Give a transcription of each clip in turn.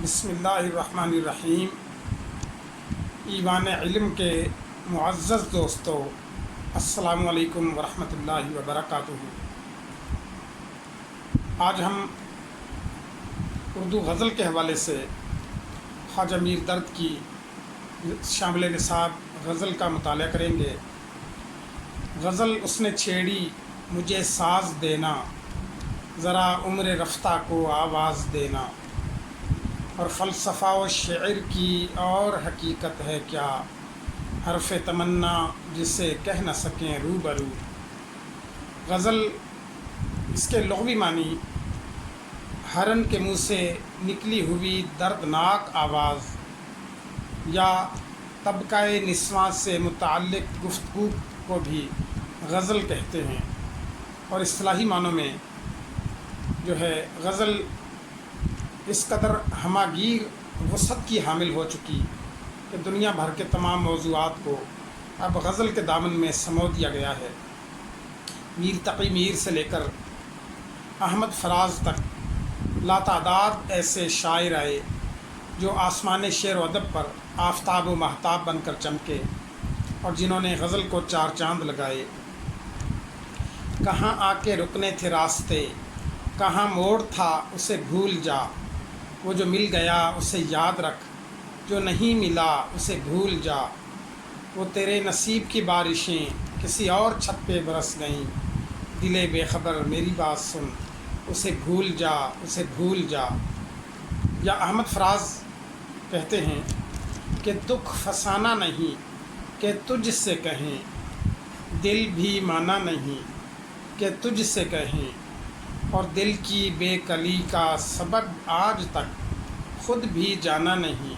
بسم اللہ الرحمن الرحیم۔ ایوان علم کے معزز دوستو، السلام علیکم ورحمۃ اللہ وبرکاتہ۔ آج ہم اردو غزل کے حوالے سے خواجہ میر درد کی شامل نصاب غزل کا مطالعہ کریں گے۔ غزل اس نے چھیڑی مجھے ساز دینا، ذرا عمر رفتہ کو آواز دینا، اور فلسفہ و شعر کی اور حقیقت ہے کیا، حرف تمنا جسے کہہ نہ سکیں روبرو۔ غزل اس کے لغوی معنی ہرن کے منہ سے نکلی ہوئی دردناک آواز یا طبقہ نسواں سے متعلق گفتگو کو بھی غزل کہتے ہیں، اور اصطلاحی معنوں میں جو ہے غزل اس قدر ہماگیر وسعت کی حامل ہو چکی کہ دنیا بھر کے تمام موضوعات کو اب غزل کے دامن میں سمو دیا گیا ہے۔ میر تقی میر سے لے کر احمد فراز تک لاتعداد ایسے شاعر آئے جو آسمان شعر و ادب پر آفتاب و مہتاب بن کر چمکے، اور جنہوں نے غزل کو چار چاند لگائے۔ کہاں آ کے رکنے تھے راستے، کہاں موڑ تھا اسے بھول جا، وہ جو مل گیا اسے یاد رکھ، جو نہیں ملا اسے بھول جا، وہ تیرے نصیب کی بارشیں کسی اور چھت پہ برس گئیں، دلے بے خبر میری بات سن، اسے بھول جا اسے بھول جا۔ یا احمد فراز کہتے ہیں کہ دکھ فسانہ نہیں کہ تجھ سے کہیں، دل بھی مانا نہیں کہ تجھ سے کہیں، اور دل کی بے کلی کا سبب آج تک خود بھی جانا نہیں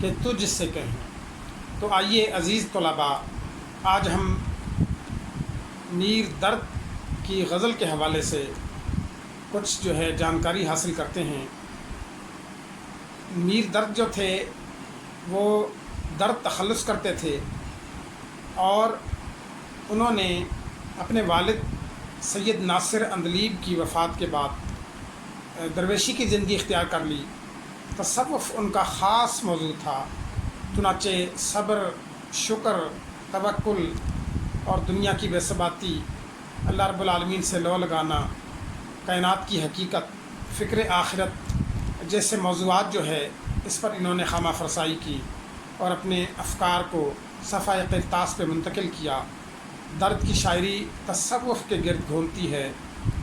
کہ تجھ سے کہیں۔ تو آئیے عزیز طلباء، آج ہم میر درد کی غزل کے حوالے سے کچھ جو ہے جانکاری حاصل کرتے ہیں۔ میر درد جو تھے وہ درد تخلص کرتے تھے، اور انہوں نے اپنے والد سید ناصر اندلیب کی وفات کے بعد درویشی کی زندگی اختیار کر لی۔ تصوف ان کا خاص موضوع تھا، چنانچہ صبر، شکر، توکل اور دنیا کی بے ثباتی، اللہ رب العالمین سے لو لگانا، کائنات کی حقیقت، فکر آخرت جیسے موضوعات جو ہے اس پر انہوں نے خامہ فرسائی کی اور اپنے افکار کو صفحہ قرطاس پہ منتقل کیا۔ درد کی شاعری تصوف کے گرد گھومتی ہے،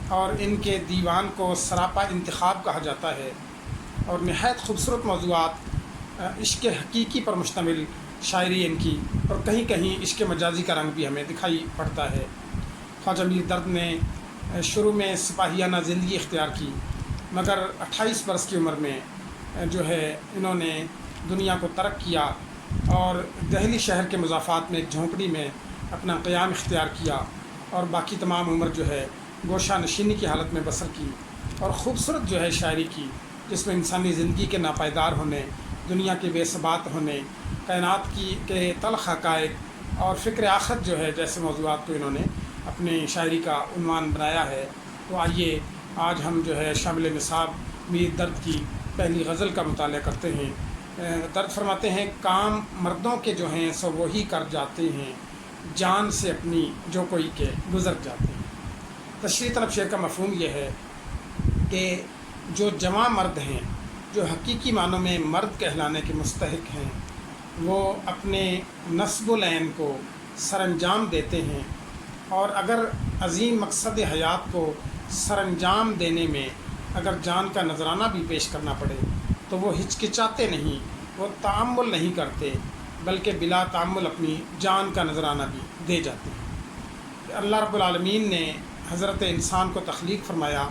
اور ان کے دیوان کو سراپا انتخاب کہا جاتا ہے، اور نہایت خوبصورت موضوعات عشق حقیقی پر مشتمل شاعری ان کی، اور کہیں کہیں عشق مجازی کا رنگ بھی ہمیں دکھائی پڑتا ہے۔ خواجہ میر درد نے شروع میں سپاہیانہ زندگی اختیار کی، مگر 28 برس کی عمر میں جو ہے انہوں نے دنیا کو ترک کیا اور دہلی شہر کے مضافات میں ایک جھونپڑی میں اپنا قیام اختیار کیا، اور باقی تمام عمر جو ہے گوشہ نشینی کی حالت میں بسر کی، اور خوبصورت جو ہے شاعری کی، جس میں انسانی زندگی کے ناپائیدار ہونے، دنیا کے بے ثبات ہونے، کائنات کے تلخ حقائق اور فکر آخرت جو ہے جیسے موضوعات کو انہوں نے اپنی شاعری کا عنوان بنایا ہے۔ تو آئیے آج ہم جو ہے شامل نصاب میر درد کی پہلی غزل کا مطالعہ کرتے ہیں۔ درد فرماتے ہیں، کام مردوں کے جو ہیں سو وہی کر جاتے ہیں، جان سے اپنی جو کوئی کے گزر جاتے ہیں۔ تشریح طلب شعر کا مفہوم یہ ہے کہ جو جواں مرد ہیں، جو حقیقی معنوں میں مرد کہلانے کے مستحق ہیں، وہ اپنے نصب العین کو سر انجام دیتے ہیں، اور اگر عظیم مقصد حیات کو سر انجام دینے میں اگر جان کا نذرانہ بھی پیش کرنا پڑے تو وہ ہچکچاتے نہیں، وہ تعامل نہیں کرتے، بلکہ بلا تعامل اپنی جان کا نذرانہ بھی دے جاتے ہیں۔ اللہ رب العالمین نے حضرت انسان کو تخلیق فرمایا،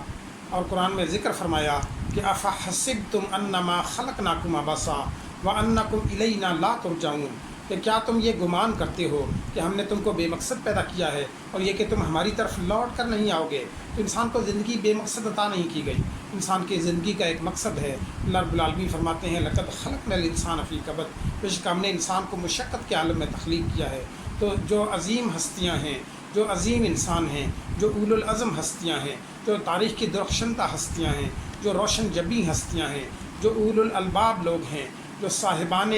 اور قرآن میں ذکر فرمایا کہ افحسبتم انما خلقناکم عبثا وانکم الینا لا ترجعون، کہ کیا تم یہ گمان کرتے ہو کہ ہم نے تم کو بے مقصد پیدا کیا ہے اور یہ کہ تم ہماری طرف لوٹ کر نہیں آؤ گے۔ تو انسان کو زندگی بے مقصد عطا نہیں کی گئی، انسان کی زندگی کا ایک مقصد ہے۔ اللہ رب العالمین فرماتے ہیں، لقد خلقنا الانسان فی کبد، بے شک ہم نے انسان کو مشقت کے عالم میں تخلیق کیا ہے۔ تو جو عظیم ہستیاں ہیں، جو عظیم انسان ہیں، جو اول العزم ہستیاں ہیں، جو تاریخ کی درخشندہ ہستیاں ہیں، جو روشن جبیں ہستیاں ہیں، جو اولو الالباب لوگ ہیں، جو صاحبان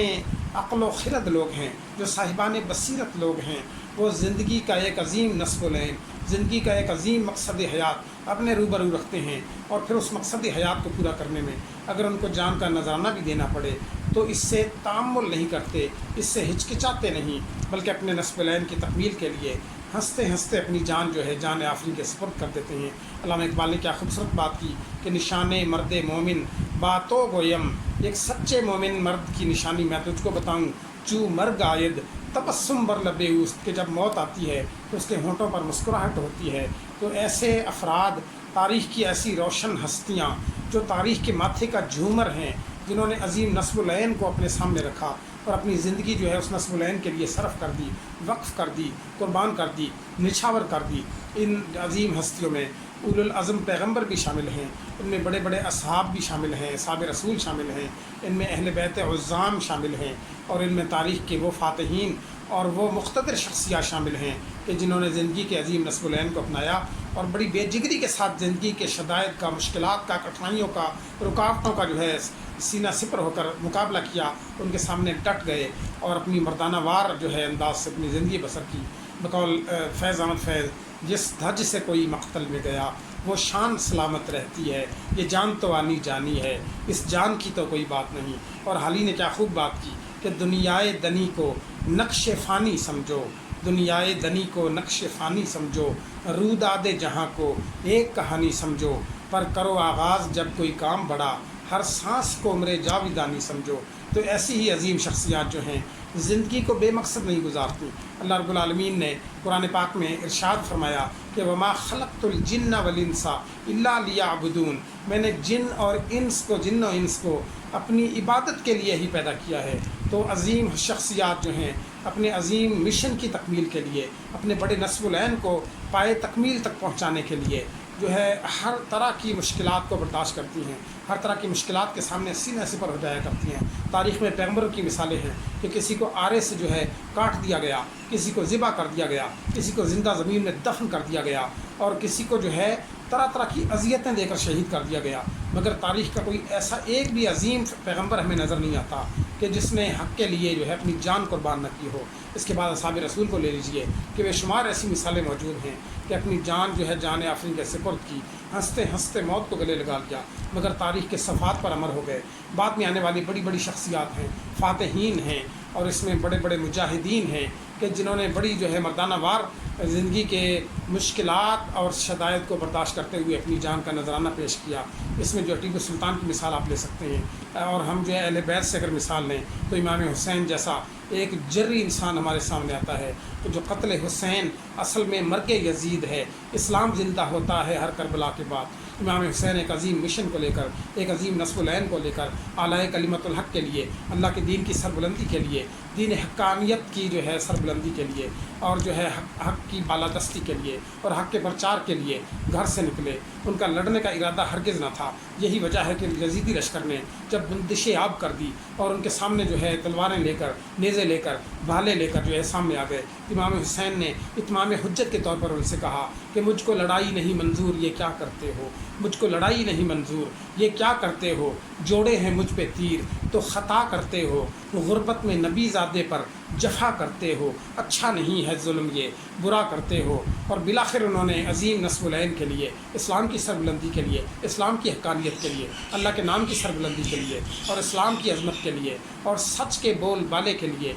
عقل و خرد لوگ ہیں، جو صاحبان بصیرت لوگ ہیں، وہ زندگی کا ایک عظیم نصب العین، زندگی کا ایک عظیم مقصد حیات اپنے روبرو رکھتے ہیں، اور پھر اس مقصد حیات کو پورا کرنے میں اگر ان کو جان کا نذرانہ بھی دینا پڑے تو اس سے تامل نہیں کرتے، اس سے ہچکچاتے نہیں، بلکہ اپنے نصب العین کی تکمیل کے لیے ہنستے ہنستے اپنی جان جو ہے جان آفرین کے سپرد کر دیتے ہیں۔ علامہ اقبال نے کیا خوبصورت بات کی کہ نشان مرد مومن باتوں گویم، ایک سچے مومن مرد کی نشانی میں تجھ کو بتاؤں، چو مرگ آید تبسم بر لب اوست، کہ جب موت آتی ہے تو اس کے ہونٹوں پر مسکراہٹ ہوتی ہے۔ تو ایسے افراد، تاریخ کی ایسی روشن ہستیاں جو تاریخ کے ماتھے کا جھومر ہیں، جنہوں نے عظیم نصب العین کو اپنے سامنے رکھا اور اپنی زندگی جو ہے اس نصب العین کے لیے صرف کر دی، وقف کر دی، قربان کر دی، نچھاور کر دی، ان عظیم ہستیوں میں اولو العزم پیغمبر بھی شامل ہیں، ان میں بڑے بڑے اصحاب بھی شامل ہیں، اصحاب رسول شامل ہیں، ان میں اہل بیت عظام شامل ہیں، اور ان میں تاریخ کے وہ فاتحین اور وہ مقتدر شخصیات شامل ہیں کہ جنہوں نے زندگی کے عظیم نصب العین کو اپنایا اور بڑی بے جگری کے ساتھ زندگی کے شدائد کا، مشکلات کا، کٹھنائیوں کا، رکاوٹوں کا جو ہے سینہ سپر ہو کر مقابلہ کیا، ان کے سامنے ڈٹ گئے اور اپنی مردانہ وار جو ہے انداز سے اپنی زندگی بسر کی۔ بقول فیض احمد فیض، جس دھج سے کوئی مقتل میں گیا وہ شان سلامت رہتی ہے، یہ جان تو آنی جانی ہے، اس جان کی تو کوئی بات نہیں۔ اور حالی نے کیا خوب بات کی کہ دنیائے دنی کو نقش فانی سمجھو، دنیائے دنی کو نقش فانی سمجھو، روداد جہاں کو ایک کہانی سمجھو، پر کرو آغاز جب کوئی کام بڑا، ہر سانس کو عمر جاویدانی سمجھو۔ تو ایسی ہی عظیم شخصیات جو ہیں زندگی کو بے مقصد نہیں گزارتی۔ اللہ رب العالمین نے قرآن پاک میں ارشاد فرمایا کہ وما خلقت الجن والانس الا لیعبدون، میں نے جن و انس کو اپنی عبادت کے لیے ہی پیدا کیا ہے۔ تو عظیم شخصیات جو ہیں اپنے عظیم مشن کی تکمیل کے لیے، اپنے بڑے نصب العین کو پائے تکمیل تک پہنچانے کے لیے جو ہے ہر طرح کی مشکلات کو برداشت کرتی ہیں، ہر طرح کی مشکلات کے سامنے سینہ سپر ہو جایا کرتی ہیں۔ تاریخ میں پیغمبروں کی مثالیں ہیں کہ کسی کو آرے سے جو ہے کاٹ دیا گیا، کسی کو ذبح کر دیا گیا، کسی کو زندہ زمین میں دفن کر دیا گیا، اور کسی کو جو ہے طرح طرح کی اذیتیں دے کر شہید کر دیا گیا، مگر تاریخ کا کوئی ایسا ایک بھی عظیم پیغمبر ہمیں نظر نہیں آتا کہ جس نے حق کے لیے جو ہے اپنی جان قربان نہ کی ہو۔ اس کے بعد اصحاب رسول کو لے لیجئے کہ بے شمار ایسی مثالیں موجود ہیں کہ اپنی جان جو ہے جان آفرین کے سپرد کی، ہنستے ہنستے موت کو گلے لگا لیا، مگر تاریخ کے صفحات پر امر ہو گئے۔ بعد میں آنے والی بڑی بڑی شخصیات ہیں، فاتحین ہیں، اور اس میں بڑے بڑے مجاہدین ہیں کہ جنہوں نے بڑی جو ہے مردانہ وار زندگی کے مشکلات اور شدائد کو برداشت کرتے ہوئے اپنی جان کا نذرانہ پیش کیا۔ اس میں جو ٹیپو سلطان کی مثال آپ لے سکتے ہیں، اور ہم جو ہے اہل بیت سے اگر مثال لیں تو امام حسین جیسا ایک جری انسان ہمارے سامنے آتا ہے کہ جو قتل حسین اصل میں مرگ یزید ہے، اسلام زندہ ہوتا ہے ہر کربلا کے بعد۔ امام حسین ایک عظیم مشن کو لے کر، ایک عظیم نصب العین کو لے کر، اعلیٰ کلمت الحق کے لیے، اللہ کے دین کی سربلندی کے لیے، دین حقانیت کی جو ہے سربلندی کے لیے، اور جو ہے حق کی بالادستی کے لیے اور حق کے پرچار کے لیے گھر سے نکلے۔ ان کا لڑنے کا ارادہ ہرگز نہ تھا۔ یہی وجہ ہے کہ یزیدی لشکر نے جب بندشیں آب کر دی اور ان کے سامنے جو ہے تلواریں لے کر، نیزے لے کر، بھالے لے کر جو ہے سامنے آ گئے، امام حسین نے اتمام حجت کے طور پر ان سے کہا کہ مجھ کو لڑائی نہیں منظور، یہ کیا کرتے ہو؟ مجھ کو لڑائی نہیں منظور، یہ کیا کرتے ہو؟ جوڑے ہیں مجھ پہ تیر تو خطا کرتے ہو، غربت میں نبی زادے پر جفا کرتے ہو، اچھا نہیں ہے ظلم یہ برا کرتے ہو۔ اور بالآخر انہوں نے عظیم نصب العین کے لیے، اسلام کی سربلندی کے لیے، اسلام کی حقانیت کے لیے، اللہ کے نام کی سربلندی کے لیے، اور اسلام کی عظمت کے لیے، اور سچ کے بول بالے کے لیے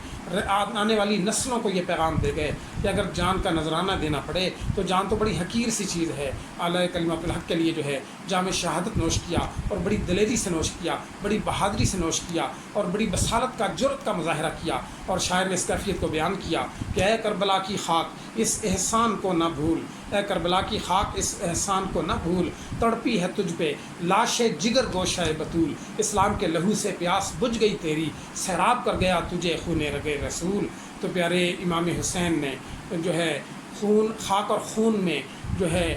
آنے والی نسلوں کو یہ پیغام دے گئے کہ اگر جان کا نذرانہ دینا پڑے تو جان تو بڑی حقیر سی چیز ہے، اعلیٰ کلمۃ الحق کے لیے جو ہے جام شہادت نوش کیا، اور بڑی دلیری سے نوش کیا، بڑی بہادری سے نوش کیا، اور بڑی بصالت کا، جرأت کا مظاہرہ کیا۔ اور شاعر نے اس کیفیت کو بیان کیا کہ اے کربلا کی خاک اس احسان کو نہ بھول، اے کربلا کی خاک اس احسان کو نہ بھول، تڑپی ہے تجھ پہ لاش جگر گوشہ بطول، اسلام کے لہو سے پیاس بجھ گئی تیری، سیراب کر گیا تجھے خون رگے رسول۔ تو پیارے امام حسین نے جو ہے خون، خاک اور خون میں جو ہے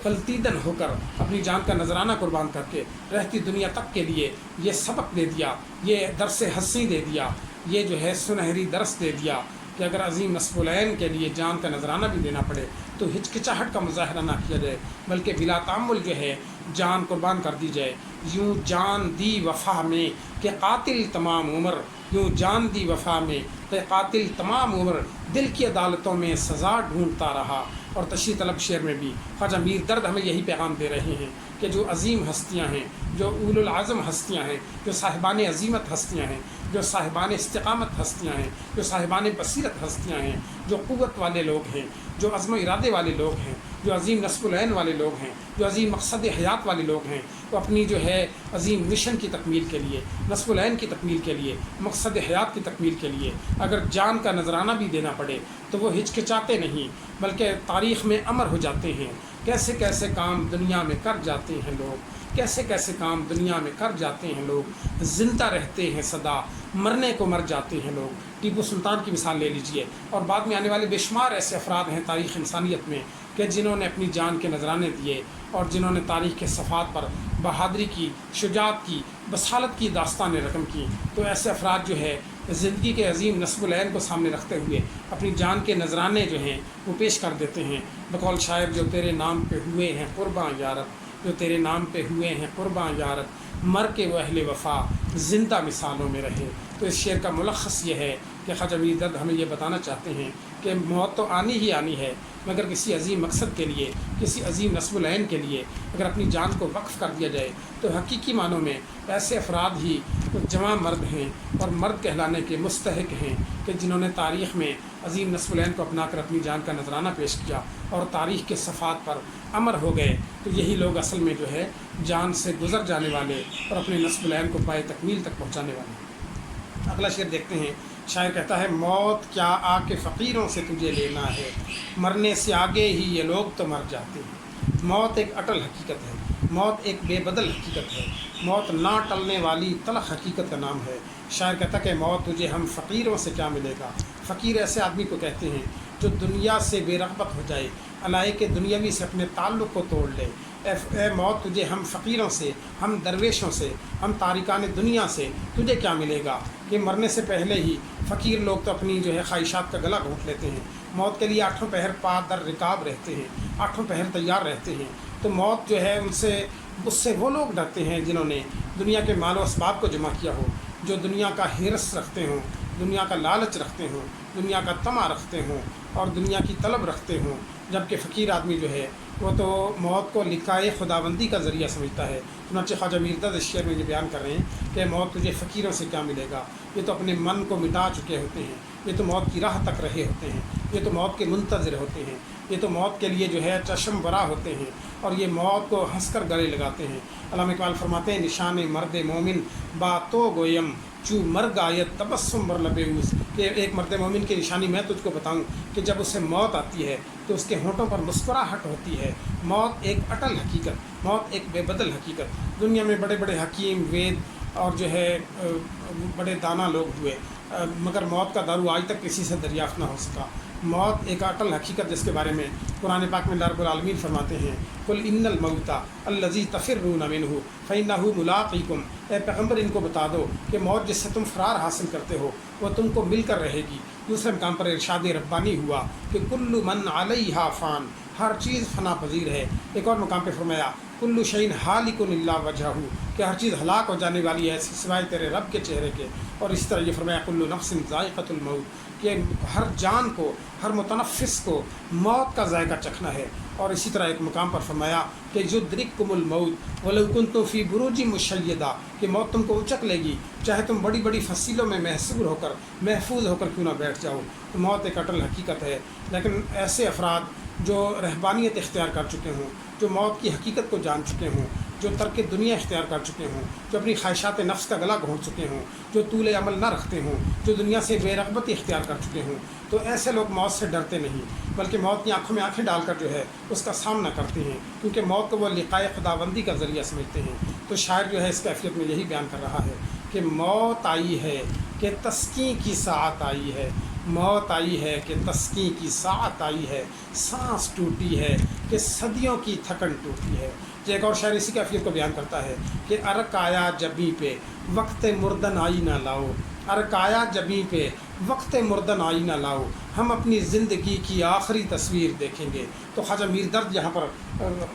غلطیدن ہو کر اپنی جان کا نذرانہ قربان کر کے رہتی دنیا تک کے لیے یہ سبق دے دیا، یہ درس ہنسی دے دیا، یہ جو ہے سنہری درس دے دیا کہ اگر عظیم نصب العین کے لیے جان کا نذرانہ بھی دینا پڑے تو ہچکچاہٹ کا مظاہرہ نہ کیا جائے، بلکہ بلا تعمل جو ہے جان قربان کر دی جائے، یوں جان دی وفا میں کہ قاتل تمام عمر، یوں جان دی وفا میں کہ قاتل تمام عمر، دل کی عدالتوں میں سزا ڈھونڈتا رہا۔ اور تشریح طلب شعر میں بھی خواجہ میر درد ہمیں یہی پیغام دے رہے ہیں کہ جو عظیم ہستیاں ہیں، جو اولو العزم ہستیاں ہیں، جو صاحبان عظیمت ہستیاں ہیں، جو صاحبان استقامت ہستیاں ہیں، جو صاحبان بصیرت ہستیاں ہیں، جو قوت والے لوگ ہیں، جو عزم و ارادے والے لوگ ہیں، جو عظیم نصب العین والے لوگ ہیں، جو عظیم مقصد حیات والے لوگ ہیں، وہ اپنی جو ہے عظیم مشن کی تکمیل کے لیے، نصب العین کی تکمیل کے لیے، مقصد حیات کی تکمیل کے لیے اگر جان کا نذرانہ بھی دینا پڑے تو وہ ہچکچاتے نہیں، بلکہ تاریخ میں امر ہو جاتے ہیں۔ کیسے کیسے کام دنیا میں کر جاتے ہیں لوگ، کیسے کیسے کام دنیا میں کر جاتے ہیں لوگ، زندہ رہتے ہیں سدا، مرنے کو مر جاتے ہیں لوگ۔ ٹیپو سلطان کی مثال لے لیجئے، اور بعد میں آنے والے بے شمار ایسے افراد ہیں تاریخ انسانیت میں کہ جنہوں نے اپنی جان کے نذرانے دیے اور جنہوں نے تاریخ کے صفحات پر بہادری کی، شجاعت کی، بصالت کی داستانیں رقم کی۔ تو ایسے افراد جو ہے زندگی کے عظیم نصب العین کو سامنے رکھتے ہوئے اپنی جان کے نذرانے جو ہیں وہ پیش کر دیتے ہیں، بقول شاعر جو تیرے نام پہ ہوئے ہیں قرباں یارب، جو تیرے نام پہ ہوئے ہیں قرباں یارب، مر کے وہ اہل وفا زندہ مثالوں میں رہے۔ تو اس شعر کا ملخص یہ ہے کہ خواجہ میر درد ہمیں یہ بتانا چاہتے ہیں کہ موت تو آنی ہی آنی ہے، مگر کسی عظیم مقصد کے لیے، کسی عظیم نصب العین کے لیے اگر اپنی جان کو وقف کر دیا جائے تو حقیقی معنوں میں ایسے افراد ہی جواں مرد ہیں اور مرد کہلانے کے مستحق ہیں کہ جنہوں نے تاریخ میں عظیم نصب العین کو اپنا کر اپنی جان کا نذرانہ پیش کیا اور تاریخ کے صفحات پر امر ہو گئے۔ تو یہی لوگ اصل میں جو ہے جان سے گزر جانے والے اور اپنے نصب العین کو پائے تکمیل تک پہنچانے والے ہیں۔ اگلا شعر دیکھتے ہیں، شاعر کہتا ہے، موت کیا آ کے فقیروں سے تجھے لینا ہے، مرنے سے آگے ہی یہ لوگ تو مر جاتے ہیں۔ موت ایک اٹل حقیقت ہے، موت ایک بے بدل حقیقت ہے، موت نہ ٹلنے والی تلخ حقیقت کا نام ہے۔ شاعر کہتا ہے کہ موت تجھے ہم فقیروں سے کیا ملے گا۔ فقیر ایسے آدمی کو کہتے ہیں جو دنیا سے بے رغبت ہو جائے، علائق دنیاوی سے اپنے تعلق کو توڑ لے۔ اے موت تجھے ہم فقیروں سے، ہم درویشوں سے، ہم تارکان دنیا سے تجھے کیا ملے گا کہ مرنے سے پہلے ہی فقیر لوگ تو اپنی جو ہے خواہشات کا گلا گھونٹ لیتے ہیں، موت کے لیے آٹھوں پہر پا در رکاب رہتے ہیں، آٹھوں پہر تیار رہتے ہیں۔ تو موت جو ہے اس سے وہ لوگ ڈرتے ہیں جنہوں نے دنیا کے مال و اسباب کو جمع کیا ہو، جو دنیا کا حرص رکھتے ہوں، دنیا کا لالچ رکھتے ہوں، دنیا کا طمع رکھتے ہوں اور دنیا کی طلب رکھتے ہوں۔ جبکہ فقیر آدمی جو ہے وہ تو موت کو لقائے خداوندی کا ذریعہ سمجھتا ہے۔ چنانچہ خواجہ میر درد اس شعر میں یہ بیان کر رہے ہیں کہ موت تجھے فقیروں سے کیا ملے گا، یہ تو اپنے من کو مٹا چکے ہوتے ہیں، یہ تو موت کی راہ تک رہے ہوتے ہیں، یہ تو موت کے منتظر ہوتے ہیں، یہ تو موت کے لیے جو ہے چشم برا ہوتے ہیں اور یہ موت کو ہنس کر گلے لگاتے ہیں۔ علامہ اقبال فرماتے ہیں، نشان مرد مومن باتو گویم چو مرگ آیت تبسم بر لب اوس، کہ ایک مرد مومن کی نشانی میں تجھ کو بتاؤں کہ جب اسے موت آتی ہے تو اس کے ہونٹوں پر مسکراہٹ ہوتی ہے۔ موت ایک اٹل حقیقت، موت ایک بے بدل حقیقت۔ دنیا میں بڑے بڑے حکیم، وید اور جو ہے بڑے دانا لوگ ہوئے، مگر موت کا دارو آج تک کسی سے دریافت نہ ہو سکا۔ موت ایک اٹل حقیقت جس کے بارے میں قرآن پاک میں اللہ رب العالمین فرماتے ہیں، قل ان الموت الذی تفرون منہ فانہ ملاقیکم، اے پیغمبر ان کو بتا دو کہ موت جس سے تم فرار حاصل کرتے ہو وہ تم کو مل کر رہے گی۔ دوسرے مقام پر ارشاد ربانی ہوا کہ کل من علیہا فان، ہر چیز فنا پذیر ہے۔ ایک اور مقام پہ فرمایا کل شیء ہالک الا وجہہ، کہ ہر چیز ہلاک ہو جانے والی ہے سوائے تیرے رب کے چہرے کے۔ اور اس طرح یہ فرمایا کل نفس ذائقۃ الموت، کہ ہر جان کو، ہر متنفس کو موت کا ذائقہ چکھنا ہے۔ اور اسی طرح ایک مقام پر فرمایا کہ یدرککم الموت ولو کنتم فی بروج مشیدہ، کہ موت تم کو اچک لے گی چاہے تم بڑی بڑی فصیلوں میں محفوظ ہو کر کیوں نہ بیٹھ جاؤ۔ تو موت ایک اٹل حقیقت ہے، لیکن ایسے افراد جو رہبانیت اختیار کر چکے ہوں، جو موت کی حقیقت کو جان چکے ہوں، جو ترک دنیا اختیار کر چکے ہوں، جو اپنی خواہشات نفس کا گلا گھونٹ چکے ہوں، جو طول عمل نہ رکھتے ہوں، جو دنیا سے بے رغبتی اختیار کر چکے ہوں، تو ایسے لوگ موت سے ڈرتے نہیں، بلکہ موت کی آنکھوں میں آنکھیں ڈال کر جو ہے اس کا سامنا کرتے ہیں، کیونکہ موت کو وہ لقائے خداوندی کا ذریعہ سمجھتے ہیں۔ تو شاعر جو ہے اس کیفیت میں یہی بیان کر رہا ہے کہ موت آئی ہے کہ تسکین کی ساعت آئی ہے، موت آئی ہے کہ تسکین کی ساعت آئی ہے، سانس ٹوٹی ہے کہ صدیوں کی تھکن ٹوٹی ہے۔ جو ایک اور شاعر اسی کیفیت کو بیان کرتا ہے کہ ارک آیا جبیں پہ وقت مردن آئی نہ لاؤ، ارک آیا جبیں پہ وقت مردن آئینہ لاؤ، ہم اپنی زندگی کی آخری تصویر دیکھیں گے۔ تو خواجہ میر درد یہاں پر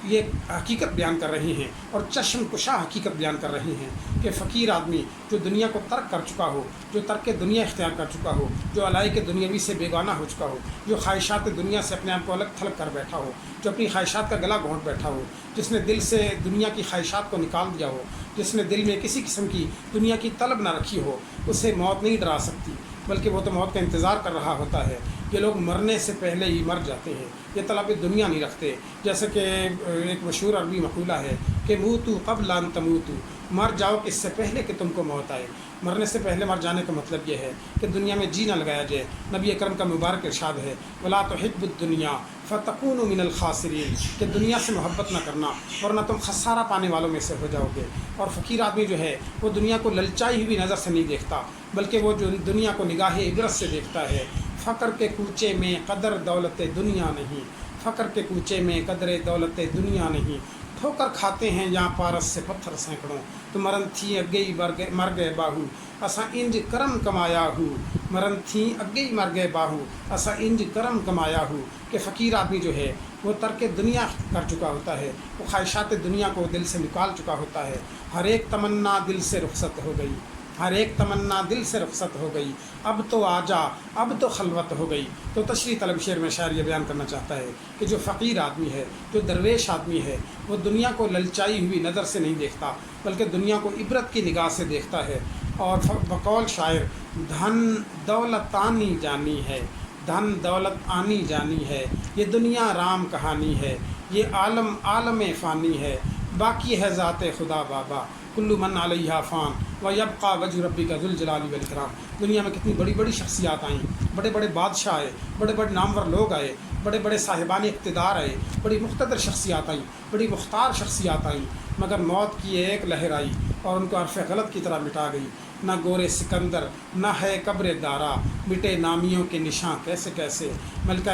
یہ حقیقت بیان کر رہے ہیں اور چشم کشا حقیقت بیان کر رہے ہیں کہ فقیر آدمی جو دنیا کو ترک کر چکا ہو، جو ترک دنیا اختیار کر چکا ہو، جو علائق دنیاوی سے بیگانہ ہو چکا ہو، جو خواہشات دنیا سے اپنے آپ کو الگ تھلگ کر بیٹھا ہو، جو اپنی خواہشات کا گلا گھونٹ بیٹھا ہو، جس نے دل سے دنیا کی خواہشات کو نکال دیا ہو، جس نے دل میں کسی قسم کی دنیا کی طلب نہ رکھی ہو، اسے موت نہیں ڈرا سکتی، بلکہ وہ تو موت کا انتظار کر رہا ہوتا ہے۔ یہ لوگ مرنے سے پہلے ہی مر جاتے ہیں، یہ طلب دنیا نہیں رکھتے۔ جیسے کہ ایک مشہور عربی مقولہ ہے کہ موتو قبل ان تموتو، مر جاؤ اس سے پہلے کہ تم کو موت آئے۔ مرنے سے پہلے مر جانے کا مطلب یہ ہے کہ دنیا میں جی نہ لگایا جائے۔ نبی اکرم کا مبارک ارشاد ہے ولا تحب الدنیا فتکونوا من الخاسرین، کہ دنیا سے محبت نہ کرنا ورنہ تم خسارہ پانے والوں میں سے ہو جاؤ گے۔ اور فقیر آدمی جو ہے وہ دنیا کو للچائی ہوئی نظر سے نہیں دیکھتا، بلکہ وہ جو دنیا کو نگاہ عبرت سے دیکھتا ہے۔ فقر کے کوچے میں قدر دولت دنیا نہیں، فقر کے کوچے میں قدر دولت دنیا نہیں، ٹھوکر کھاتے ہیں یہاں پارس سے پتھر سینکڑوں، تو مرن تھی اگئی مر گئے باہو اساں انج کرم کمایا ہو، مرن تھی اگئی مر گئے باہو اساں انج کرم کمایا ہو۔ کہ فقیر آدمی جو ہے وہ ترک دنیا کر چکا ہوتا ہے، وہ خواہشات دنیا کو دل سے نکال چکا ہوتا ہے۔ ہر ایک تمنا دل سے رخصت ہو گئی، ہر ایک تمنا دل سے رخصت ہو گئی، اب تو آجا اب تو خلوت ہو گئی۔ تو تشریح طلب شعر میں شاعر یہ بیان کرنا چاہتا ہے کہ جو فقیر آدمی ہے، جو درویش آدمی ہے، وہ دنیا کو للچائی ہوئی نظر سے نہیں دیکھتا، بلکہ دنیا کو عبرت کی نگاہ سے دیکھتا ہے۔ اور بقول شاعر دھن دولت آنی جانی ہے، دھن دولت آنی جانی ہے، یہ دنیا رام کہانی ہے، یہ عالم فانی ہے، باقی ہے ذات خدا بابا کل من علیہا فان ویبقی وجہ ربک ذو الجلال والاکرام۔ دنیا میں کتنی بڑی بڑی شخصیات آئیں، بڑے بڑے بادشاہ آئے، بڑے بڑے نامور لوگ آئے، بڑے بڑے صاحبان اقتدار آئے، بڑی مقتدر شخصیات آئیں، بڑی مختار شخصیات آئیں، مگر موت کی ایک لہر آئی اور ان کو عرف غلط کی طرح مٹا گئی۔ نہ گورے سکندر نہ ہے قبر دارا، مٹے نامیوں کے نشاں کیسے کیسے۔ ملکہ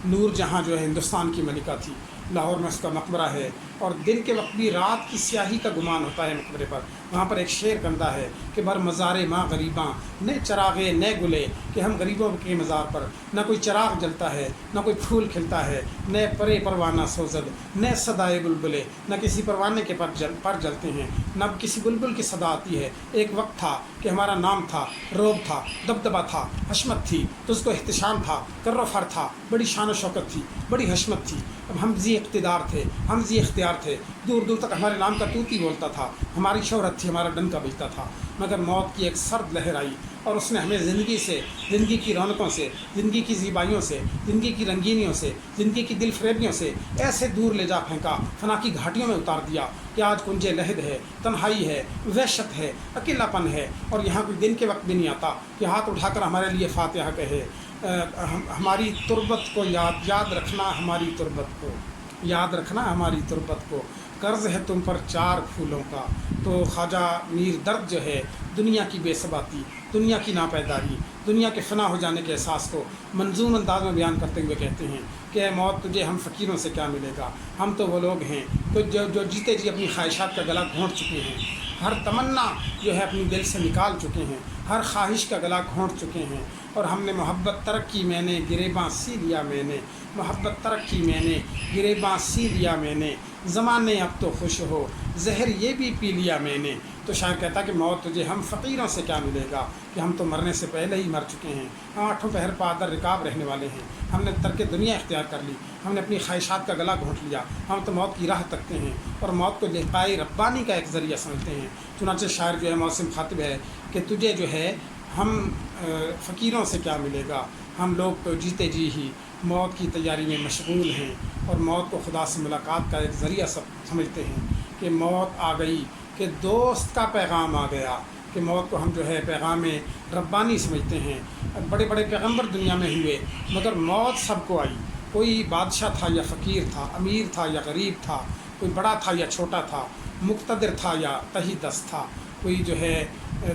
نور جہاں جو ہے ہندوستان کی ملکہ تھی، لاہور میں اس کا مقبرہ ہے، اور دن کے وقت بھی رات کی سیاہی کا گمان ہوتا ہے مقبرے پر۔ وہاں پر ایک شعر کندہ ہے کہ بر مزار ماں غریباں نئے چراغے نئے گلے، کہ ہم غریبوں کے مزار پر نہ کوئی چراغ جلتا ہے، نہ کوئی پھول کھلتا ہے، نئے پرے پروانہ سوزد نئے صدائے بلبلے، نہ کسی پروانے کے پر جلتے ہیں، نہ کسی بلبل کی صدا آتی ہے۔ ایک وقت تھا کہ ہمارا نام تھا، روب تھا، دبدبہ تھا، حشمت تھی، تو اس کو احتشام تھا، کر و فر تھا، بڑی شان و شوکت تھی، بڑی حشمت تھی۔ اب ہم ذی اقتدار تھے، ہم ذی اختیار تھے، دور دور تک ہمارے نام کا طوطی بولتا تھا، ہماری شہرت تھی، ہمارا ڈنکا بجتا تھا۔ مگر موت کی ایک سرد لہر آئی اور اس نے ہمیں زندگی سے، زندگی کی رونقوں سے، زندگی کی زیبائیوں سے، زندگی کی رنگینیوں سے، زندگی کی دل فریبیوں سے ایسے دور لے جا پھینکا، فنا کی گھاٹیوں میں اتار دیا کہ آج کنجے لہد ہے، تنہائی ہے، وحشت ہے، اکیلا پن ہے، اور یہاں کوئی دن کے وقت بھی نہیں آتا کہ ہاتھ اٹھا کر ہمارے لیے فاتحہ کہے۔ ہماری تربت کو یاد رکھنا، ہماری تربت کو یاد رکھنا، ہماری تربت کو قرض ہے تم پر 4 پھولوں کا۔ تو خواجہ میر درد جو ہے دنیا کی بے ثباتی، دنیا کی ناپیداری، دنیا کے فنا ہو جانے کے احساس کو منظوم انداز میں بیان کرتے ہوئے کہتے ہیں کہ اے موت تجھے ہم فقیروں سے کیا ملے گا، ہم تو وہ لوگ ہیں جو جیتے جی اپنی خواہشات کا گلا گھونٹ چکے ہیں، ہر تمنا جو ہے اپنی دل سے نکال چکے ہیں، ہر خواہش کا گلا گھونٹ چکے ہیں، اور ہم نے محبت ترک کی میں نے گریباں سی لیا میں نے، محبت ترک کی میں نے گریباں سی لیا میں نے، زمانے اب تو خوش ہو زہر یہ بھی پی لیا میں نے۔ تو شاعر کہتا کہ موت تجھے ہم فقیروں سے کیا ملے گا، کہ ہم تو مرنے سے پہلے ہی مر چکے ہیں، ہم 8 پہر پادر رکاب رہنے والے ہیں، ہم نے ترک دنیا اختیار کر لی، ہم نے اپنی خواہشات کا گلا گھونٹ لیا، ہم تو موت کی راہ تکتے ہیں اور موت کو لقائے ربانی کا ایک ذریعہ سمجھتے ہیں۔ چنانچہ شاعر جو ہے موسم خاطب ہے کہ تجھے جو ہے ہم فقیروں سے کیا ملے گا، ہم لوگ تو جیتے جی ہی موت کی تیاری میں مشغول ہیں، اور موت کو خدا سے ملاقات کا ایک ذریعہ سمجھتے ہیں کہ موت آ گئی، کہ دوست کا پیغام آ گیا، کہ موت کو ہم جو ہے پیغام ربانی سمجھتے ہیں۔ بڑے بڑے پیغمبر دنیا میں ہوئے، مگر موت سب کو آئی، کوئی بادشاہ تھا یا فقیر تھا، امیر تھا یا غریب تھا، کوئی بڑا تھا یا چھوٹا تھا، مقتدر تھا یا تہی دست تھا، کوئی جو ہے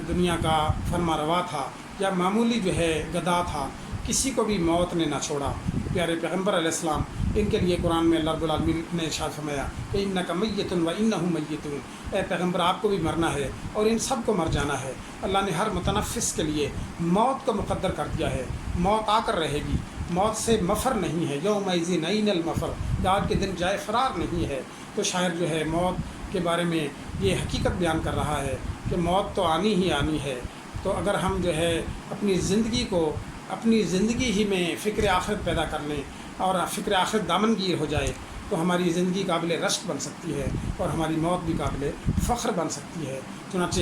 دنیا کا فرما روا تھا یا معمولی جو ہے گدا تھا، کسی کو بھی موت نے نہ چھوڑا۔ پیارے پیغمبر علیہ السلام ان کے لیے قرآن میں اللہ رب العالمین نے ارشاد فرمایا کہ انک میت و انہم میتون، اے پیغمبر آپ کو بھی مرنا ہے اور ان سب کو مر جانا ہے۔ اللہ نے ہر متنفس کے لیے موت کو مقدر کر دیا ہے، موت آ کر رہے گی، موت سے مفر نہیں ہے، یومئذ این المفر، آج کے دن جائے فرار نہیں ہے۔ تو شاعر جو ہے موت کے بارے میں یہ حقیقت بیان کر رہا ہے کہ موت تو آنی ہی آنی ہے۔ تو اگر ہم جو ہے اپنی زندگی ہی میں فکر آخرت پیدا کر لیں اور فکر آخرت دامنگیر ہو جائے تو ہماری زندگی قابل رشک بن سکتی ہے اور ہماری موت بھی قابل فخر بن سکتی ہے۔ چنانچہ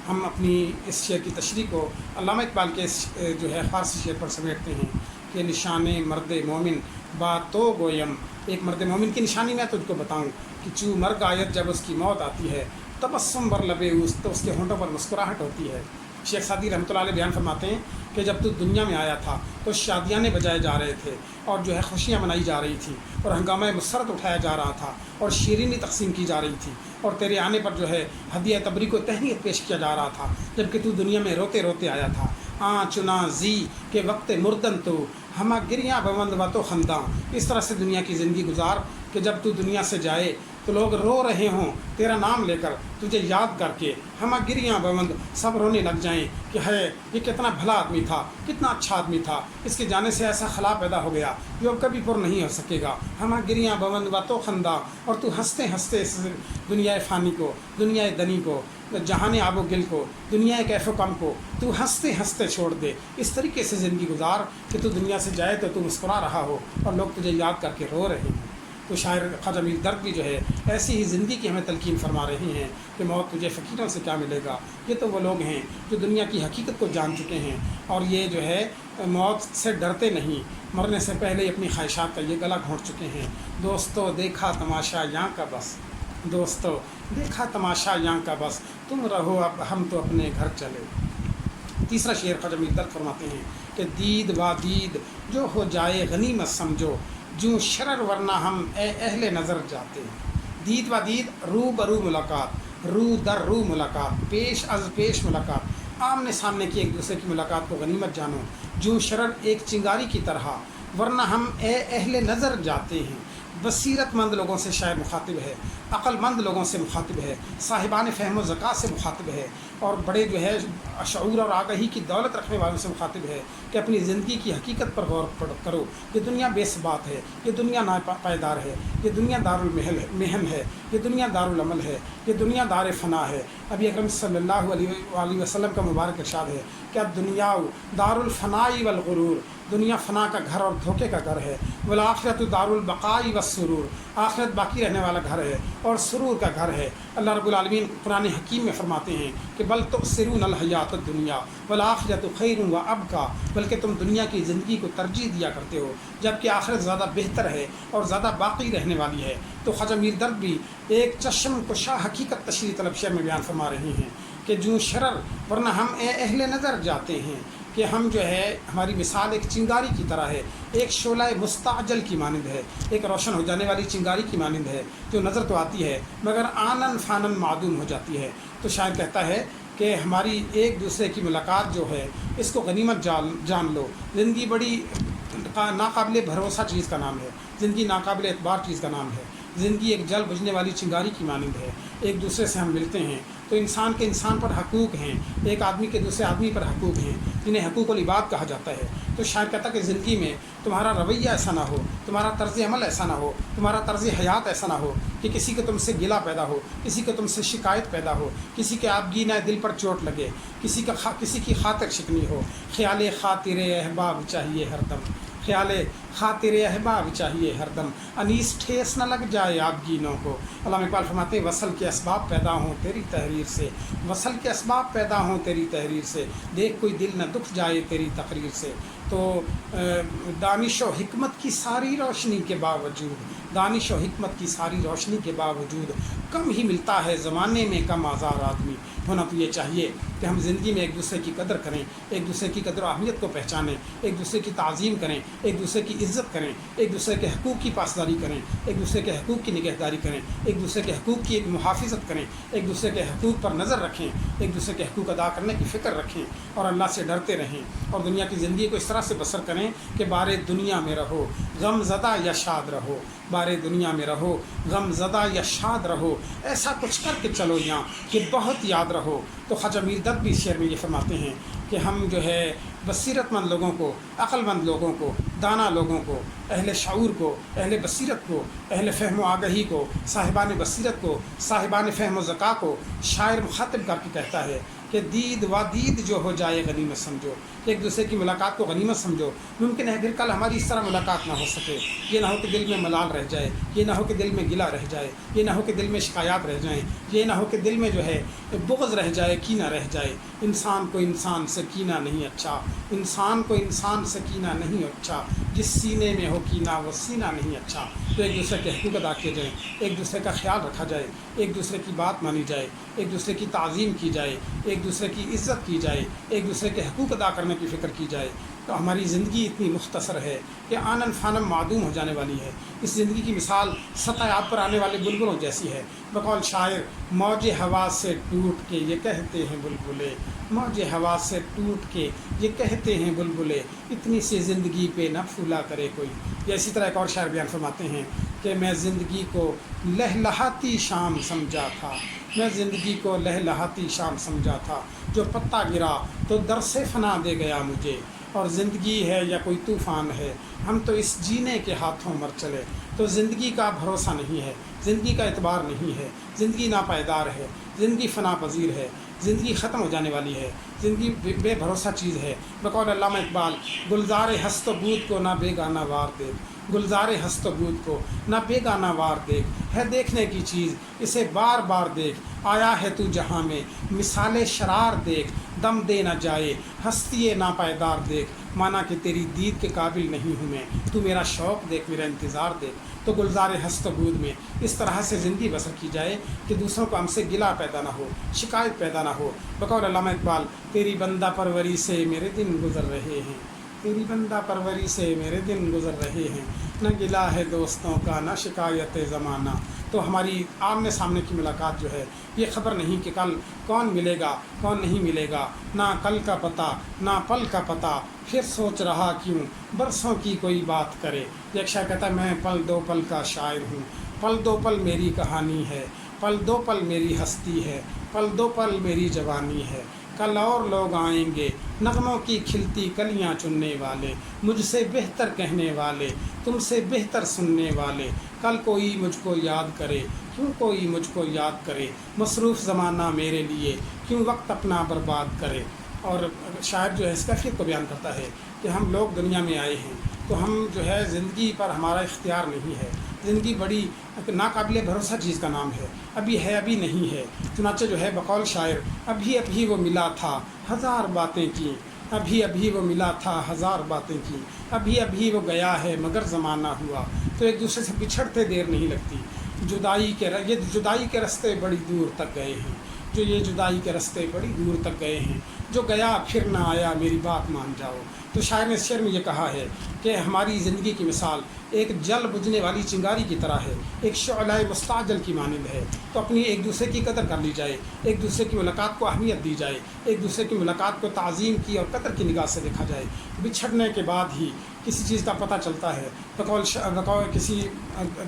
ہم اپنی اس شعر کی تشریح کو علامہ اقبال کے جو ہے فارسی شعر پر سمیٹتے ہیں کہ نشان مرد مومن بات تو گویم، ایک مرد مومن کی نشانی میں تجھ کو بتاؤں کہ چوں مرگ آیت جب اس کی موت آتی ہے، تبسم بر لبے تو اس کے ہونٹوں پر مسکراہٹ ہوتی ہے۔ شیخ سعدی رحمۃ اللہ علیہ بیان فرماتے ہیں کہ جب تو دنیا میں آیا تھا تو شادیاں بجائے جا رہے تھے اور جو ہے خوشیاں منائی جا رہی تھیں اور ہنگامہ مسرت اٹھایا جا رہا تھا اور شیرینی تقسیم کی جا رہی تھی اور تیرے آنے پر جو ہے ہدیہ تبری کو تہنیت پیش کیا جا رہا تھا، جبکہ تو دنیا میں روتے روتے آیا تھا۔ چنا زی کے وقت مردن تو ہمہ گریاں بوند و تو خنداں، اس طرح سے دنیا کی زندگی گزار کہ جب تو دنیا سے جائے تو لوگ رو رہے ہوں تیرا نام لے کر، تجھے یاد کر کے، ہمہ گریاں بوند، سب رونے لگ جائیں کہ ہے یہ کتنا بھلا آدمی تھا، کتنا اچھا آدمی تھا، اس کے جانے سے ایسا خلا پیدا ہو گیا جو اب کبھی پر نہیں ہو سکے گا۔ ہمہ گریاں بوند و تو خنداں، اور تو ہنستے ہنستے اس دنیا فانی کو، دنیا دنی کو، جہان آب و گل کو، دنیا کیف و کم کو تو ہنستے ہنستے چھوڑ دے۔ اس طریقے سے زندگی گزار کہ تو دنیا سے جائے تو تو مسکرا رہا ہو اور لوگ تجھے یاد کر کے رو رہے ہیں۔ تو شاعر خواجہ میر درد بھی جو ہے ایسی ہی زندگی کی ہمیں تلقین فرما رہی ہیں کہ موت تجھے فقیروں سے کیا ملے گا۔ یہ تو وہ لوگ ہیں جو دنیا کی حقیقت کو جان چکے ہیں اور یہ جو ہے موت سے ڈرتے نہیں، مرنے سے پہلے اپنی خواہشات کا یہ گلا گھونٹ چکے ہیں۔ دوستو دیکھا تماشا یہاں کا بس، دوستو دیکھا تماشا یہاں کا بس، تم رہو اب ہم تو اپنے گھر چلے۔ تیسرا شعر خواجہ میر درد فرماتے ہیں کہ دید با دید جو ہو جائے غنیمت سمجھو، جوں شرر ورنہ ہم اے اہل نظر جاتے ہیں۔ دید و دید، رو برو ملاقات، رو در رو ملاقات، پیش از پیش ملاقات، آمنے سامنے کی ایک دوسرے کی ملاقات کو غنیمت جانو۔ جوں شرر، ایک چنگاری کی طرح، ورنہ ہم اے اہل نظر جاتے ہیں۔ بصیرت مند لوگوں سے شاعر مخاطب ہے، عقل مند لوگوں سے مخاطب ہے، صاحبان فہم و ذکا سے مخاطب ہے اور بڑے جو ہے شعور اور آگہی کی دولت رکھنے والوں سے مخاطب ہے کہ اپنی زندگی کی حقیقت پر غور کرو۔ یہ دنیا بے ثبات ہے، یہ دنیا ناپائیدار ہے، یہ دنیا دارالمحن ہے، یہ دنیا دارالعمل ہے، یہ دنیا دار فنا ہے۔ ابھی اکرم صلی اللہ علیہ وسلم کا مبارک ارشاد ہے کہ اب دنیا دار الفنائی والغرور، دنیا فنا کا گھر اور دھوکے کا گھر ہے، والآخرۃ دار البقاء والسرور، آخرت باقی رہنے والا گھر ہے اور سرور کا گھر ہے۔ اللہ رب العالمین قرآن حکیم میں فرماتے ہیں کہ بل تؤثرون الحیات الدنیا والآخرۃ خیر وابقیٰ، بلکہ تم دنیا کی زندگی کو ترجیح دیا کرتے ہو جبکہ آخرت زیادہ بہتر ہے اور زیادہ باقی رہنے والی ہے۔ تو خواجہ میر درد بھی ایک چشم کشا حقیقت تشریح طلب شعر میں بیان فرما رہے ہیں کہ جوں شرر ورنہ ہم اے اہل نظر جاتے ہیں، کہ ہم جو ہے ہماری مثال ایک چنگاری کی طرح ہے، ایک شعلہ مستعجل کی مانند ہے، ایک روشن ہو جانے والی چنگاری کی مانند ہے جو نظر تو آتی ہے مگر آنن فانن معدوم ہو جاتی ہے۔ تو شاعر کہتا ہے کہ ہماری ایک دوسرے کی ملاقات جو ہے اس کو غنیمت جان لو۔ زندگی بڑی ناقابل بھروسہ چیز کا نام ہے، زندگی ناقابل اعتبار چیز کا نام ہے، زندگی ایک جل بجھنے والی چنگاری کی مانند ہے۔ ایک دوسرے سے ہم ملتے ہیں تو انسان کے انسان پر حقوق ہیں، ایک آدمی کے دوسرے آدمی پر حقوق ہیں جنہیں حقوق العباد کہا جاتا ہے۔ تو شاعر کہتا ہے کہ زندگی میں تمہارا رویہ ایسا نہ ہو، تمہارا طرز عمل ایسا نہ ہو، تمہارا طرز حیات ایسا نہ ہو کہ کسی کو تم سے گلہ پیدا ہو، کسی کو تم سے شکایت پیدا ہو، کسی کے آبگینہ دل پر چوٹ لگے، کسی کی خاطر شکنی ہو۔ خیال خاطر احباب چاہیے ہر دم، خیال خاطر احباب چاہیے ہر دم، انیس ٹھیس نہ لگ جائے آبگینوں کو۔ علامہ اقبال فرماتے ہیں وصل کے اسباب پیدا ہوں تیری تحریر سے، وصل کے اسباب پیدا ہوں تیری تحریر سے، دیکھ کوئی دل نہ دکھ جائے تیری تقریر سے۔ تو دانش و حکمت کی ساری روشنی کے باوجود، دانش و حکمت کی ساری روشنی کے باوجود کم ہی ملتا ہے زمانے میں کم آزار آدمی۔ ہونا تو یہ چاہیے کہ ہم زندگی میں ایک دوسرے کی قدر کریں، ایک دوسرے کی قدر و اہمیت کو پہچانیں، ایک دوسرے کی تعظیم کریں، ایک دوسرے کی عزت کریں، ایک دوسرے کے حقوق کی پاسداری کریں، ایک دوسرے کے حقوق کی نگہداری کریں، ایک دوسرے کے حقوق کی محافظت کریں، ایک دوسرے کے حقوق پر نظر رکھیں، ایک دوسرے کے حقوق ادا کرنے کی فکر رکھیں اور اللہ سے ڈرتے رہیں اور دنیا کی زندگی کو اس طرح سے بسر کریں کہ بارے دنیا میں رہو، غم زدہ یا شاد رہو، بارے دنیا میں رہو غم زدہ یا شاد رہو، ایسا کچھ کر کے چلو یہاں کہ بہت یاد رہو۔ تو خواجہ میر دت بھی اس شعر میں یہ فرماتے ہیں کہ ہم جو ہے بصیرت مند لوگوں کو، عقل مند لوگوں کو، دانا لوگوں کو، اہل شعور کو، اہل بصیرت کو، اہل فہم و آگہی کو، صاحبان بصیرت کو، صاحبان فہم و ذکا کو شاعر مخاطب کر کے کہتا ہے کہ دید و دید جو ہو جائے غنیمت سمجھو، کہ ایک دوسرے کی ملاقات کو غنیمت سمجھو۔ ممکن ہے پھر کل ہماری اس طرح ملاقات نہ ہو سکے، یہ نہ ہو کہ دل میں ملال رہ جائے، یہ نہ ہو کہ دل میں گلہ رہ جائے، یہ نہ ہو کہ دل میں شکایات رہ جائیں، یہ نہ ہو کہ دل میں جو ہے بغض رہ جائے، کینہ رہ جائے۔ انسان کو انسان سے کینہ نہیں اچھا، انسان کو انسان سے کینہ نہیں اچھا، جس سینے میں ہو کینہ وہ سینہ نہیں اچھا۔ تو ایک دوسرے کے حقوق ادا کیے جائیں، ایک دوسرے کا خیال رکھا جائے، ایک دوسرے کی بات مانی جائے، ایک دوسرے کی تعظیم کی جائے، ایک دوسرے کی عزت کی جائے، ایک دوسرے کے حقوق ادا کرنے کی فکر کی جائے۔ تو ہماری زندگی اتنی مختصر ہے کہ آنن فانم معدوم ہو جانے والی ہے۔ اس زندگی کی مثال سطح آب پر آنے والے بلبلوں جیسی ہے۔ بقول شاعر موج ہوا سے ٹوٹ کے یہ کہتے ہیں بلبلے، موج ہوا سے ٹوٹ کے یہ کہتے ہیں بلبلے، اتنی سی زندگی پہ نہ پھولا کرے کوئی۔ یا اسی طرح ایک اور شاعر بیان فرماتے ہیں کہ میں زندگی کو لہلہاتی شام سمجھا تھا، میں زندگی کو لہلہاتی شام سمجھا تھا، جو پتا گرا تو در سے فنا دے گیا مجھے۔ اور زندگی ہے یا کوئی طوفان ہے، ہم تو اس جینے کے ہاتھوں مر چلے۔ تو زندگی کا بھروسہ نہیں ہے، زندگی کا اعتبار نہیں ہے، زندگی ناپائیدار ہے، زندگی فنا پذیر ہے، زندگی ختم ہو جانے والی ہے، زندگی بے بھروسہ چیز ہے۔ بقول علامہ اقبال گلزار ہست و بود کو نہ بیگانہ وار دیکھ، گلزار ہست و بود کو نہ بیگانہ وار دیکھ، ہے دیکھنے کی چیز اسے بار بار دیکھ، آیا ہے تو جہاں میں مثال شرار دیکھ، دم دے نہ جائے ہستی ناپائیدار دیکھ، مانا کہ تیری دید کے قابل نہیں ہوں میں، تو میرا شوق دیکھ، میرا انتظار دیکھ۔ تو گلزار ہست و بود میں اس طرح سے زندگی بسر کی جائے کہ دوسروں کو ہم سے گلہ پیدا نہ ہو، شکایت پیدا نہ ہو۔ بقول علامہ اقبال تیری بندہ پروری سے میرے دن گزر رہے ہیں، تیری بندہ پروری سے میرے دن گزر رہے ہیں، نہ گلہ ہے دوستوں کا نہ شکایت زمانہ۔ تو ہماری آمنے سامنے کی ملاقات جو ہے یہ خبر نہیں کہ کل کون ملے گا کون نہیں ملے گا، نہ کل کا پتہ نہ پل کا پتہ، پھر سوچ رہا کیوں برسوں کی کوئی بات کرے۔ ایک شاعر کہتا ہے میں پل دو پل کا شاعر ہوں، پل دو پل میری کہانی ہے، پل دو پل میری ہستی ہے، پل دو پل میری جوانی ہے، کل اور لوگ آئیں گے نغموں کی کھلتی کلیاں چننے والے، مجھ سے بہتر کہنے والے، تم سے بہتر سننے والے، کل کوئی مجھ کو یاد کرے کیوں کوئی مجھ کو یاد کرے، مصروف زمانہ میرے لیے کیوں وقت اپنا برباد کرے۔ اور شاعر جو ہے اس کیفیت کو بیان کرتا ہے کہ ہم لوگ دنیا میں آئے ہیں تو ہم جو ہے زندگی پر ہمارا اختیار نہیں ہے، زندگی بڑی ناقابل بھروسہ چیز کا نام ہے، ابھی ہے ابھی نہیں ہے۔ چنانچہ جو ہے بقول شاعر ابھی ابھی وہ ملا تھا ہزار باتیں کی، ابھی ابھی وہ ملا تھا ہزار باتیں کی، ابھی ابھی وہ گیا ہے مگر زمانہ ہوا۔ تو ایک دوسرے سے بچھڑتے دیر نہیں لگتی، یہ جدائی کے رستے بڑی دور تک گئے ہیں، جو یہ جدائی کے رستے بڑی دور تک گئے ہیں، جو گیا پھر نہ آیا میری بات مان جاؤ۔ تو شاعر نے اس شعر میں یہ کہا ہے کہ ہماری زندگی کی مثال ایک جل بجھنے والی چنگاری کی طرح ہے، ایک شعلہ مستعجل کی مانند ہے۔ تو اپنی ایک دوسرے کی قدر کر لی جائے، ایک دوسرے کی ملاقات کو اہمیت دی جائے، ایک دوسرے کی ملاقات کو تعظیم کی اور قدر کی نگاہ سے دیکھا جائے۔ بچھڑنے کے بعد ہی کسی چیز کا پتہ چلتا ہے۔ بقول کسی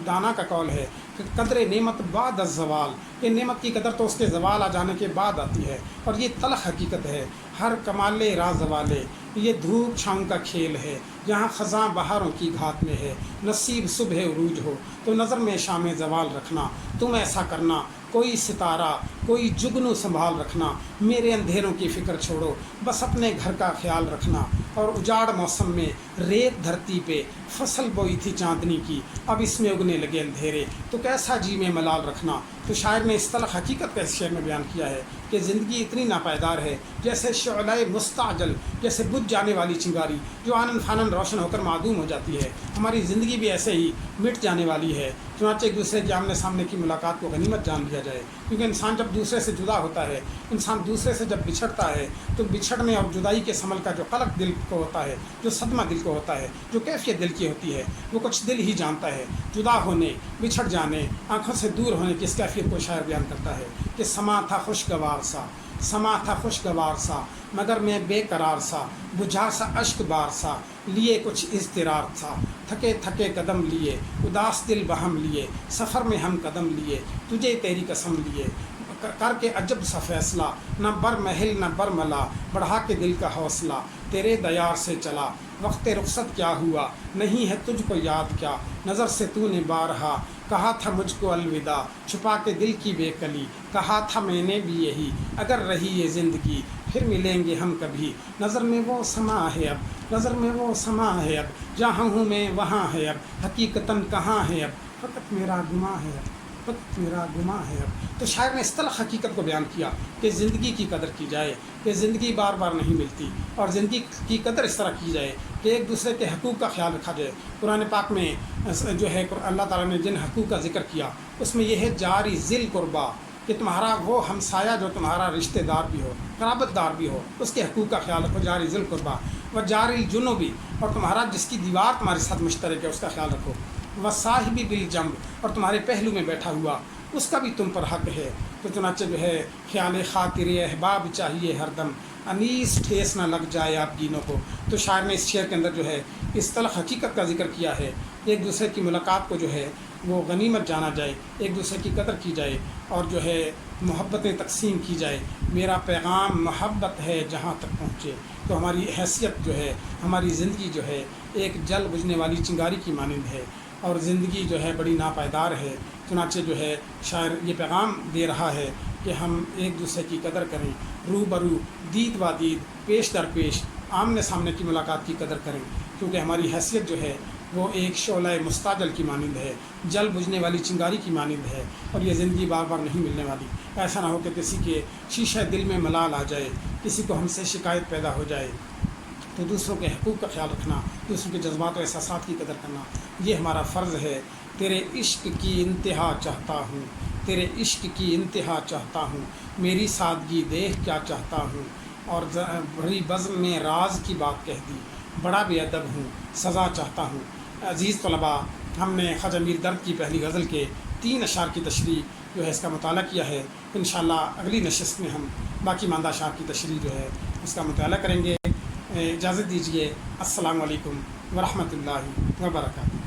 دانا کا قول ہے کہ قدر نعمت بعد الزوال، یہ نعمت کی قدر تو اس کے زوال آ جانے کے بعد آتی ہے، اور یہ تلخ حقیقت ہے۔ ہر کمال راز زوالے، یہ دھوپ چھاؤں کا کھیل ہے، جہاں خزاں بہاروں کی گھات میں ہے، نصیب صبح عروج ہو تو نظر میں شام زوال رکھنا، تم ایسا کرنا کوئی ستارہ کوئی جگنو سنبھال رکھنا، میرے اندھیروں کی فکر چھوڑو بس اپنے گھر کا خیال رکھنا۔ اور اجاڑ موسم میں ریت دھرتی پہ فصل بوئی تھی چاندنی کی، اب اس میں اگنے لگے اندھیرے، تو کیسا جی میں ملال رکھنا۔ تو شاعر نے اس طرح حقیقت کا اس شعر میں بیان کیا ہے کہ زندگی اتنی ناپائیدار ہے جیسے شعلہ مستعجل، جیسے بجھ جانے والی چنگاری جو آنن فانن روشن ہو کر معدوم ہو جاتی ہے۔ ہماری زندگی بھی ایسے ہی مٹ جانے والی ہے۔ چنانچہ ایک دوسرے کے آمنے سامنے کی ملاقات کو غنیمت جان لیا جائے، کیونکہ انسان جب دوسرے سے جدا ہوتا ہے، انسان دوسرے سے جب بچھڑتا ہے تو بچھڑنے اور جدائی کے سمل کا جو قلق دل کو ہوتا ہے، جو صدمہ دل کو ہوتا ہے، جو کیفیت دل کی ہوتی ہے، وہ کچھ دل ہی جانتا ہے۔ جدا ہونے، بچھڑ جانے، آنکھوں سے دور ہونے کی اس کیفیت کو شاعر بیان کرتا ہے کہ سما تھا خوشگوار سا، سما تھا خوشگوار سا مگر میں بے قرار سا، بجھا سا اشک بار سا لیے کچھ اضطرار تھا، تھکے تھکے قدم لیے اداس دل بہم لیے، سفر میں ہم قدم لیے تجھے تیری قسم لیے، کر کے عجب سا فیصلہ، نہ بر محل نہ بر ملا، بڑھا کے دل کا حوصلہ تیرے دیار سے چلا، وقت رخصت کیا ہوا نہیں ہے تجھ کو یاد کیا، نظر سے تو نے بارہا کہا تھا مجھ کو الوداع، چھپا کے دل کی بے کلی کہا تھا میں نے بھی یہی، اگر رہی یہ زندگی پھر ملیں گے ہم کبھی، نظر میں وہ سما ہے اب، نظر میں وہ سما ہے اب، جہاں ہوں میں وہاں ہے اب، حقیقتاً کہاں ہے اب، فقط میرا گماں ہے اب، فقط میرا گماں ہے اب۔ تو شاعر نے اس طرح حقیقت کو بیان کیا کہ زندگی کی قدر کی جائے، کہ زندگی بار بار نہیں ملتی، اور زندگی کی قدر اس طرح کی جائے کہ ایک دوسرے کے حقوق کا خیال رکھا جائے۔ قرآن پاک میں جو ہے اللہ تعالیٰ نے جن حقوق کا ذکر کیا اس میں یہ ہے جاری ذی القربیٰ، کہ تمہارا وہ ہمسایہ جو تمہارا رشتہ دار بھی ہو، قرابت دار بھی ہو، اس کے حقوق کا خیال رکھو، جاری ذی القربیٰ، و جاری الجنوبی، اور تمہارا جس کی دیوار تمہارے ساتھ مشترک ہے اس کا خیال رکھو، و صاحبی بالجنب، اور تمہارے پہلو میں بیٹھا ہوا اس کا بھی تم پر حق ہے۔ تو چنانچہ جو ہے خیال خاطر احباب چاہیے ہر دم، انیس ٹھیس نہ لگ جائے آپ گینوں کو۔ تو شاعر نے اس شعر کے اندر جو ہے اس طرح حقیقت کا ذکر کیا ہے، ایک دوسرے کی ملاقات کو جو ہے وہ غنیمت جانا جائے، ایک دوسرے کی قدر کی جائے، اور جو ہے محبتیں تقسیم کی جائے۔ میرا پیغام محبت ہے جہاں تک پہنچے۔ تو ہماری حیثیت جو ہے، ہماری زندگی جو ہے ایک جل بجھنے والی چنگاری کی مانند ہے، اور زندگی جو ہے بڑی ناپائیدار ہے۔ چنانچہ جو ہے شاعر یہ پیغام دے رہا ہے کہ ہم ایک دوسرے کی قدر کریں، روبرو، دید و دید، پیش در پیش، آمنے سامنے کی ملاقات کی قدر کریں، کیونکہ ہماری حیثیت جو ہے وہ ایک شعلہ مستعجل کی مانند ہے، جل بجھنے والی چنگاری کی مانند ہے، اور یہ زندگی بار بار نہیں ملنے والی۔ ایسا نہ ہو کہ کسی کے شیشہ دل میں ملال آ جائے، کسی کو ہم سے شکایت پیدا ہو جائے۔ تو دوسروں کے حقوق کا خیال رکھنا، دوسروں کے جذبات و احساسات کی قدر کرنا، یہ ہمارا فرض ہے۔ تیرے عشق کی انتہا چاہتا ہوں، تیرے عشق کی انتہا چاہتا ہوں، میری سادگی دیکھ کیا چاہتا ہوں، اور بڑی بزم میں راز کی بات کہہ دی، بڑا بے ادب ہوں، سزا چاہتا ہوں۔ عزیز طلباء، ہم نے خواجہ میر درد کی پہلی غزل کے 3 اشعار کی تشریح جو ہے اس کا مطالعہ کیا ہے۔ انشاءاللہ اگلی نشست میں ہم باقی ماندہ اشعار کی تشریح جو ہے اس کا مطالعہ کریں گے۔ اجازت دیجیے، السلام علیکم ورحمۃ اللہ وبرکاتہ۔